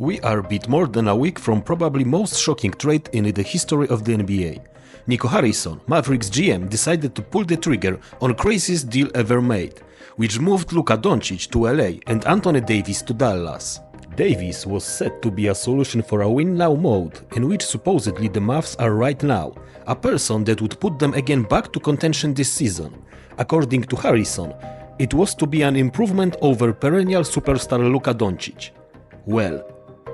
We are a bit more than a week from probably most shocking trade in the history of the NBA. Nico Harrison, Mavericks GM, decided to pull the trigger on craziest deal ever made, which moved Luka Doncic to LA and Anthony Davis to Dallas. Davis was said to be a solution for a win-now mode, in which supposedly the Mavs are right now, a person that would put them again back to contention this season. According to Harrison, it was to be an improvement over perennial superstar Luka Doncic. Well,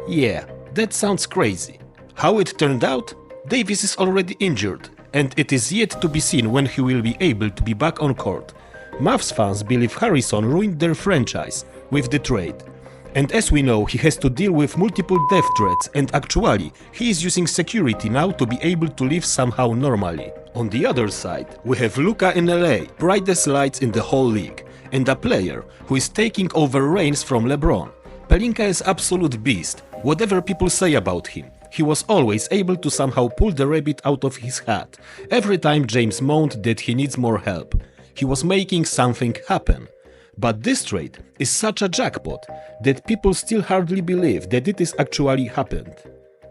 yeah, that sounds crazy. How it turned out? Davis is already injured, and it is yet to be seen when he will be able to be back on court. Mavs fans believe Harrison ruined their franchise with the trade. And as we know, he has to deal with multiple death threats, and actually, he is using security now to be able to live somehow normally. On the other side, we have Luka in LA, brightest lights in the whole league, and a player who is taking over reins from LeBron. Pelinka is absolute beast, whatever people say about him. He was always able to somehow pull the rabbit out of his hat. Every time James moaned that he needs more help, he was making something happen. But this trade is such a jackpot that people still hardly believe that it is actually happened.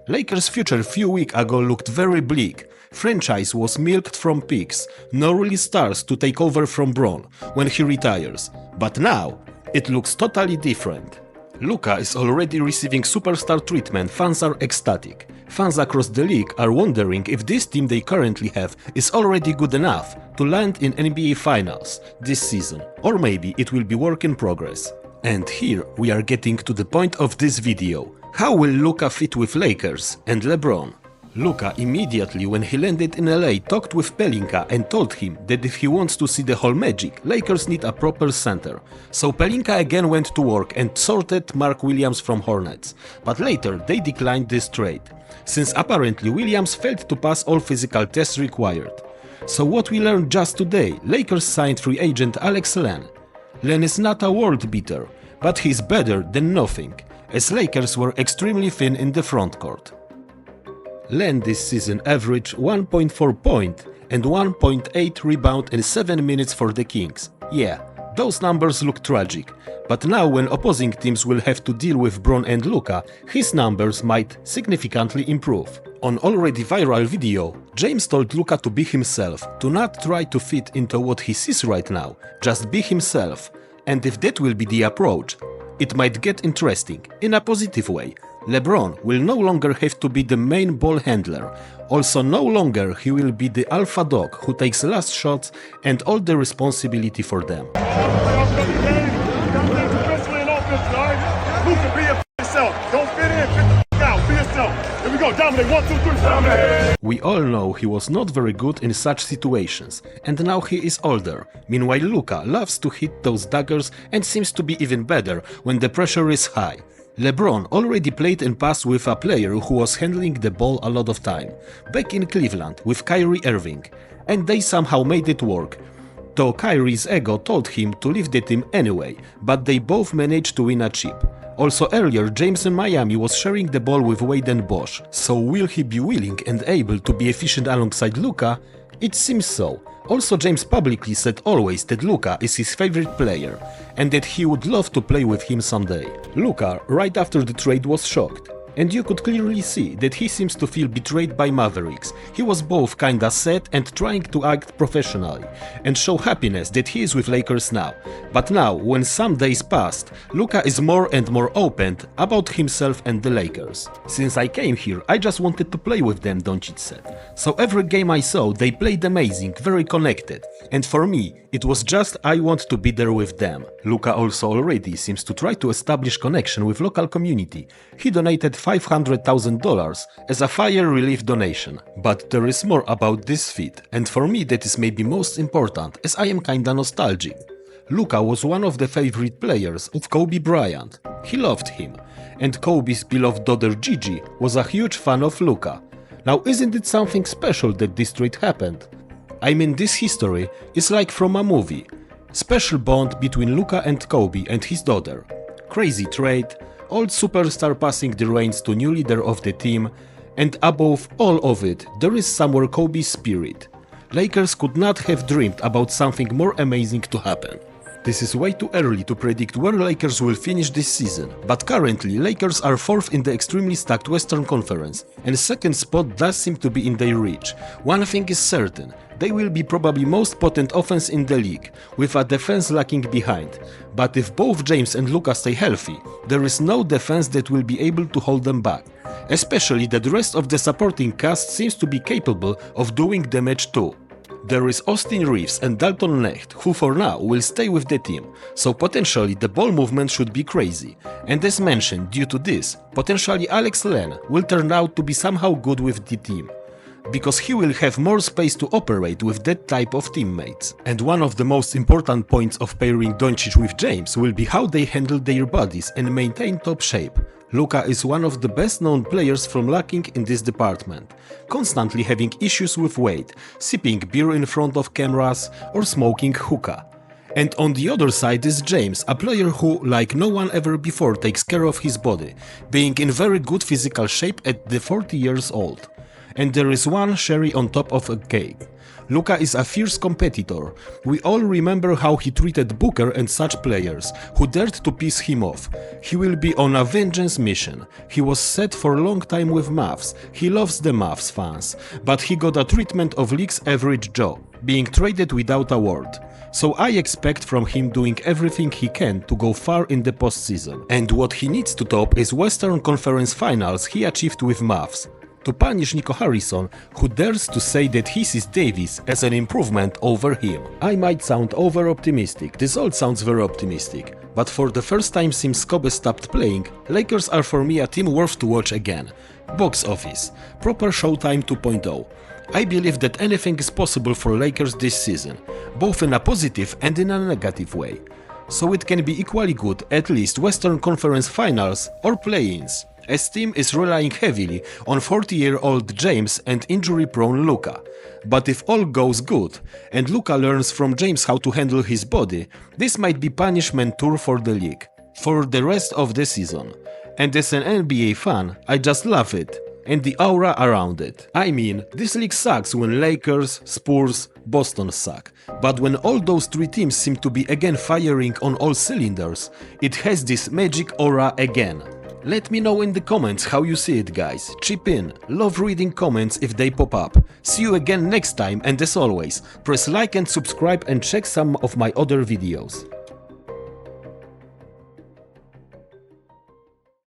Lakers' future a few weeks ago looked very bleak. Franchise was milked from picks, no real stars to take over from Bron when he retires. But now, it looks totally different. Luka is already receiving superstar treatment, fans are ecstatic. Fans across the league are wondering if this team they currently have is already good enough to land in NBA Finals this season, or maybe it will be work in progress. And here we are getting to the point of this video. How will Luka fit with Lakers and LeBron? Luka immediately when he landed in LA talked with Pelinka and told him that if he wants to see the whole magic, Lakers need a proper center. So Pelinka again went to work and sorted Mark Williams from Hornets, but later they declined this trade, since apparently Williams failed to pass all physical tests required. So what we learned just today, Lakers signed free agent Alex Len. Len is not a world beater, but he's better than nothing, as Lakers were extremely thin in the frontcourt. Len this season averaged 1.4 point and 1.8 rebound in 7 minutes for the Kings. Yeah, those numbers look tragic, but now when opposing teams will have to deal with LeBron and Luka, his numbers might significantly improve. On already viral video, James told Luka to be himself, to not try to fit into what he sees right now, just be himself. And if that will be the approach, it might get interesting, in a positive way. LeBron will no longer have to be the main ball handler. Also no longer he will be the alpha dog who takes last shots and all the responsibility for them. We all know he was not very good in such situations, and now he is older. Meanwhile Luka loves to hit those daggers and seems to be even better when the pressure is high. LeBron already played and passed with a player who was handling the ball a lot of time, back in Cleveland with Kyrie Irving, and they somehow made it work. Though Kyrie's ego told him to leave the team anyway, but they both managed to win a chip. Also earlier James in Miami was sharing the ball with Wade and Bosh, so will he be willing and able to be efficient alongside Luka? It seems so. Also James publicly said always that Luka is his favorite player and that he would love to play with him someday. Luka right after the trade was shocked, and you could clearly see that he seems to feel betrayed by Mavericks. He was both kinda sad and trying to act professionally and show happiness that he is with Lakers now. But now, when some days passed, Luka is more and more open about himself and the Lakers. Since I came here, I just wanted to play with them, Doncic said. So every game I saw, they played amazing, very connected. And for me, it was just I want to be there with them. Luka also already seems to try to establish connection with local community. He donated $500,000 as a fire relief donation. But there is more about this feat, and for me that is maybe most important, as I am kinda nostalgic. Luka was one of the favorite players of Kobe Bryant. He loved him, and Kobe's beloved daughter Gigi was a huge fan of Luka. Now isn't it something special that this trade happened? I mean, this history is like from a movie. Special bond between Luka and Kobe and his daughter. Crazy trade, old superstar passing the reins to new leader of the team, and above all of it, there is somewhere Kobe's spirit. Lakers could not have dreamed about something more amazing to happen. This is way too early to predict where Lakers will finish this season, but currently Lakers are 4th in the extremely stacked Western Conference, and second spot does seem to be in their reach. One thing is certain, they will be probably most potent offense in the league, with a defense lacking behind. But if both James and Luka stay healthy, there is no defense that will be able to hold them back. Especially that the rest of the supporting cast seems to be capable of doing damage too. There is Austin Reeves and Dalton Knecht, who for now will stay with the team, so potentially the ball movement should be crazy. And as mentioned, due to this, potentially Alex Len will turn out to be somehow good with the team, because he will have more space to operate with that type of teammates. And one of the most important points of pairing Doncic with James will be how they handle their bodies and maintain top shape. Luka is one of the best known players from lacking in this department, constantly having issues with weight, sipping beer in front of cameras or smoking hookah. And on the other side is James, a player who, like no one ever before, takes care of his body, being in very good physical shape at the 40 years old. And there is one cherry on top of a cake. Luka is a fierce competitor. We all remember how he treated Booker and such players, who dared to piss him off. He will be on a vengeance mission. He was set for a long time with Mavs. He loves the Mavs fans, but he got a treatment of league's average Joe, being traded without a word. So I expect from him doing everything he can to go far in the postseason. And what he needs to top is Western Conference Finals he achieved with Mavs. To punish Nico Harrison, who dares to say that he sees Davis as an improvement over him. I might sound over-optimistic, this all sounds very optimistic, but for the first time since Kobe stopped playing, Lakers are for me a team worth to watch again. Box office, proper Showtime 2.0. I believe that anything is possible for Lakers this season, both in a positive and in a negative way. So it can be equally good, at least Western Conference Finals or play-ins, as team is relying heavily on 40-year-old James and injury-prone Luka. But if all goes good, and Luka learns from James how to handle his body, this might be punishment tour for the league, for the rest of the season. And as an NBA fan, I just love it, and the aura around it. I mean, this league sucks when Lakers, Spurs, Boston suck, but when all those three teams seem to be again firing on all cylinders, it has this magic aura again. Let me know in the comments how you see it, guys. Chip in, love reading comments if they pop up. See you again next time, and as always, press like and subscribe and check some of my other videos.